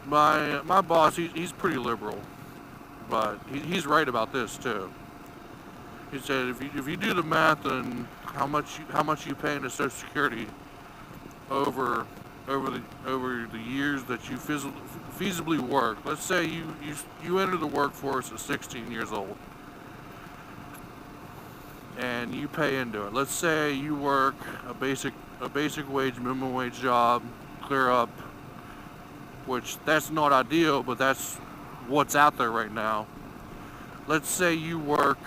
My boss, he's pretty liberal, but he's right about this too. He said if you do the math on how much you pay into Social Security over over the years that you feasibly work. Let's say you enter the workforce at 16 years old and you pay into it. Let's say you work a basic wage, minimum wage job, clear up, which that's not ideal, but that's what's out there right now. Let's say you work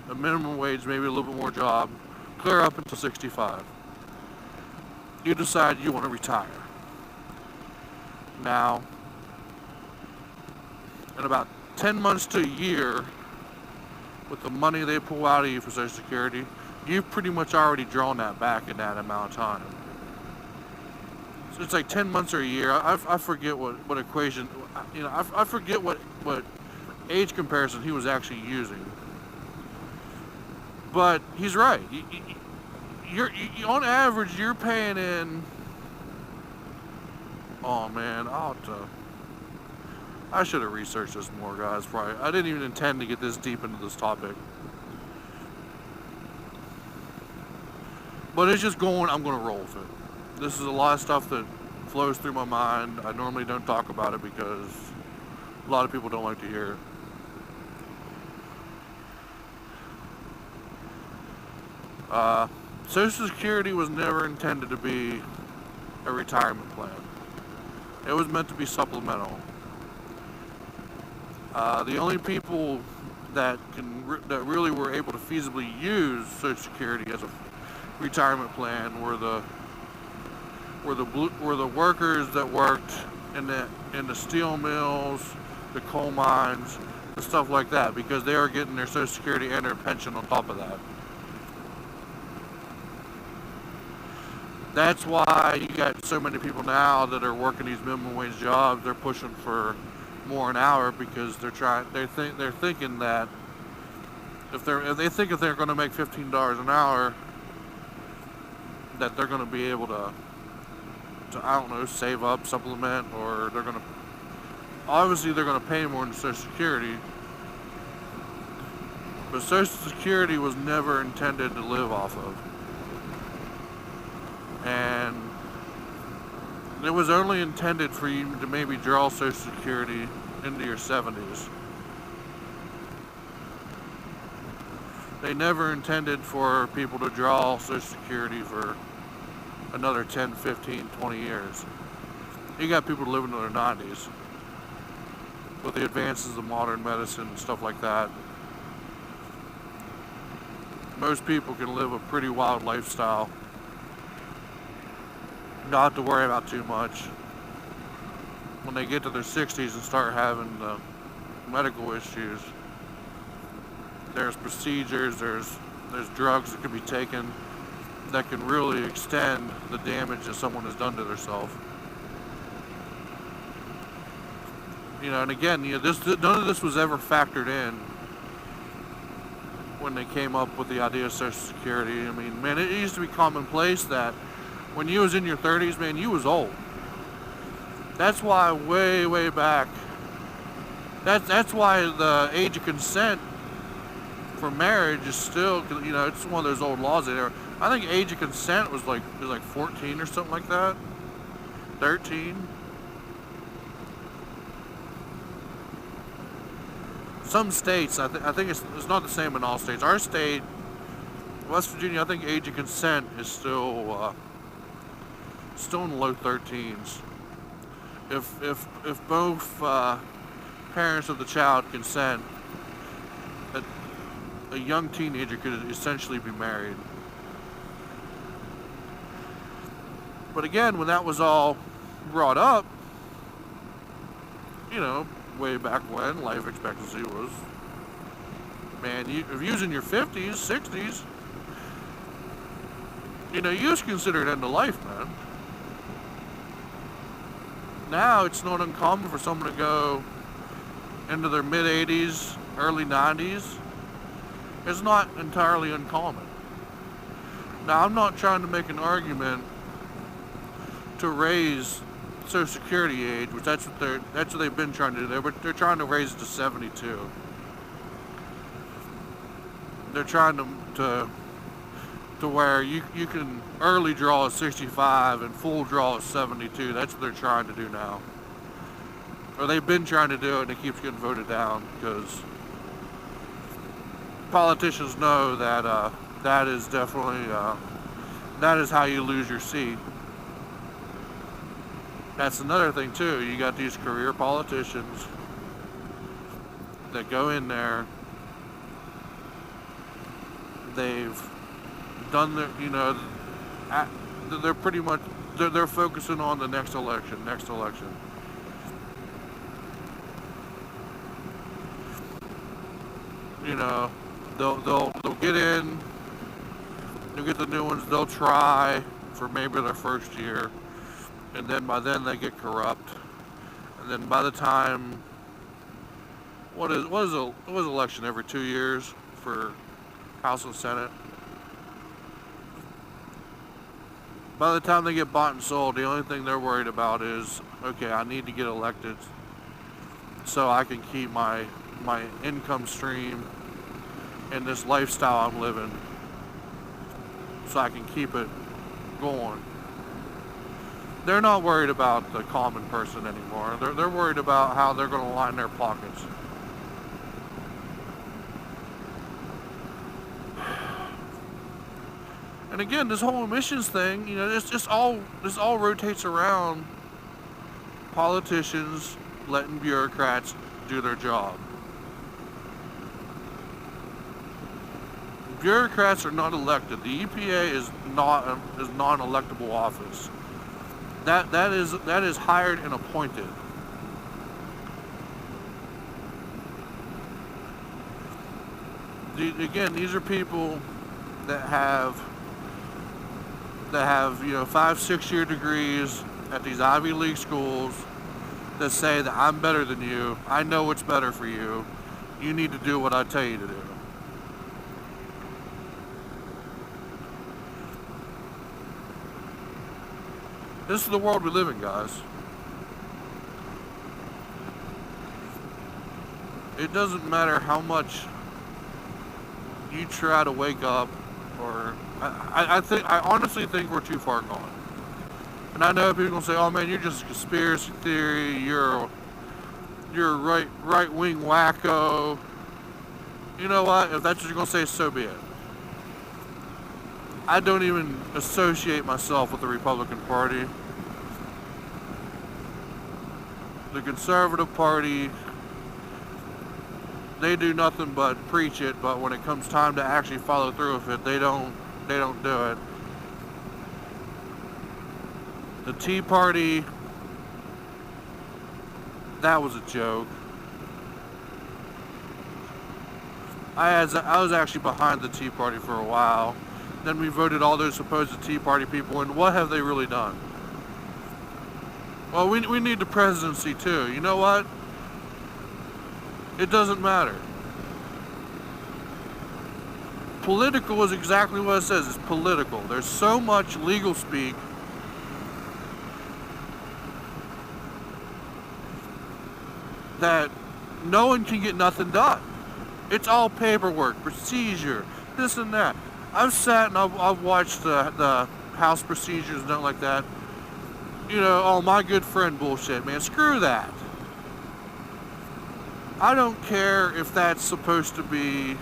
a minimum wage, maybe a little bit more job, clear up until 65. You decide you want to retire. Now, in about 10 months to a year, with the money they pull out of you for Social Security, you've pretty much already drawn that back in that amount of time. So it's like 10 months or a year. I forget what equation, I forget what age comparison he was actually using. But he's right. On average, you're paying in. Oh man, I should have researched this more, guys. Probably, I didn't even intend to get this deep into this topic, but it's just going. I'm going to roll with it. This is a lot of stuff that flows through my mind. I normally don't talk about it because a lot of people don't like to hear it. Social Security was never intended to be a retirement plan. It was meant to be supplemental. The only people that really were able to feasibly use Social Security as a retirement plan were the workers that worked in the steel mills, the coal mines, and stuff like that, because they were getting their Social Security and their pension on top of that. That's why you got so many people now that are working these minimum wage jobs. They're pushing for more an hour because they're thinking that if they're going to make $15 an hour, that they're going to be able to I don't know, save up, supplement, or they're going to pay more in Social Security. But Social Security was never intended to live off of. And it was only intended for you to maybe draw Social Security into your 70s. They never intended for people to draw Social Security for another 10, 15, 20 years. You got people living in their 90s with the advances of modern medicine and stuff like that. Most people can live a pretty wild lifestyle, not to worry about too much. When they get to their 60s and start having medical issues, there's procedures, there's drugs that can be taken that can really extend the damage that someone has done to themselves. And again, none of this was ever factored in when they came up with the idea of Social Security. I mean, man, it used to be commonplace that when you was in your 30s, man, you was old. That's why way back, that's why the age of consent for marriage is still, it's one of those old laws there. I think age of consent was like 14 or something like that, 13. Some states, I think it's not the same in all states. Our state, West Virginia, I think age of consent is still in the low 13s. If both parents of the child consent, a young teenager could essentially be married. But again, when that was all brought up, way back when life expectancy was, man, if you was in your 50s, 60s, you was considered end of life, man. Now it's not uncommon for someone to go into their mid 80s, early 90s. It's not entirely uncommon. Now, I'm not trying to make an argument to raise Social Security age, which that's what they've been trying to do. They're trying to raise it to 72. They're trying to where you can early draw at 65 and full draw at 72. That's what they're trying to do now. Or they've been trying to do it, and it keeps getting voted down because politicians know that that is definitely that is how you lose your seat. That's another thing too. You got these career politicians that go in there. They've done their, they're pretty much they're focusing on the next election. You know, they'll get in. They'll get the new ones. They'll try for maybe their first year, and then by then they get corrupt. And then by the time what is election every 2 years for House and Senate? By the time they get bought and sold, the only thing they're worried about is, okay, I need to get elected so I can keep my income stream and this lifestyle I'm living, so I can keep it going. They're not worried about the common person anymore. They're worried about how they're going to line their pockets. And again, this whole emissions thing, this all rotates around politicians letting bureaucrats do their job. Bureaucrats are not elected. The EPA is non-electable office. That is hired and appointed. Again, these are people that have 5-6 year degrees at these Ivy League schools that say that I'm better than you. I know what's better for you. You need to do what I tell you to do. This is the world we live in, guys. It doesn't matter how much you try to wake up, or I honestly think we're too far gone. And I know people are gonna say, "Oh man, you're just a conspiracy theory. You're a right wing wacko." You know what? If that's what you're gonna say, so be it. I don't even associate myself with the Republican Party. The Conservative Party, they do nothing but preach it, but when it comes time to actually follow through with it, they don't do it. The Tea Party, that was a joke. I was actually behind the Tea Party for a while. Then we voted all those supposed Tea Party people in. What have they really done? Well, we need the presidency too. You know what? It doesn't matter. Political is exactly what it says. It's political. There's so much legal speak that no one can get nothing done. It's all paperwork, procedure, this and that. I've sat and I've watched the House procedures and nothing like that. Oh, my good friend bullshit, man. Screw that. I don't care if that's supposed to be,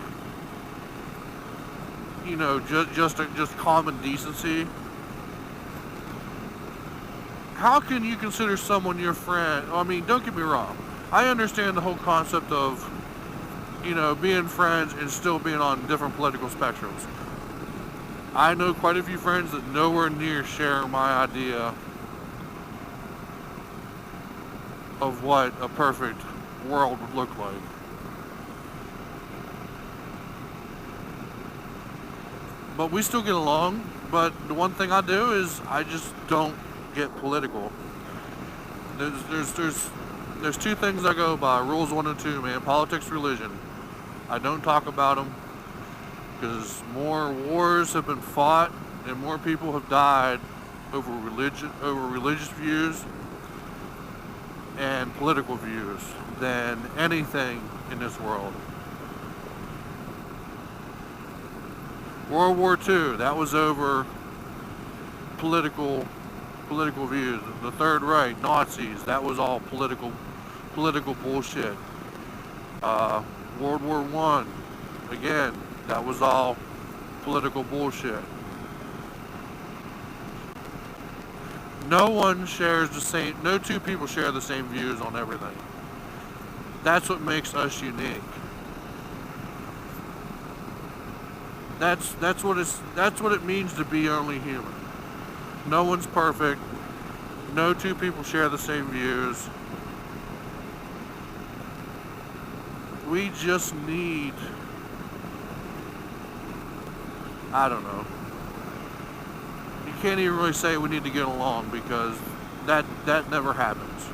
just common decency. How can you consider someone your friend? I mean, don't get me wrong. I understand the whole concept of, being friends and still being on different political spectrums. I know quite a few friends that nowhere near share my idea of what a perfect world would look like. But we still get along. But the one thing I do is I just don't get political. There's two things I go by. Rules 1 and 2, man. Politics, religion. I don't talk about them because more wars have been fought and more people have died over religious views and political views than anything in this world. World War II, that was over political views. The Third Reich, Nazis, that was all political bullshit. World War One, again, that was all political bullshit. No two people share the same views on everything. That's what makes us unique. That's what it means to be only human. No one's perfect. No two people share the same views. We just need, I don't know. You can't even really say we need to get along because that never happens.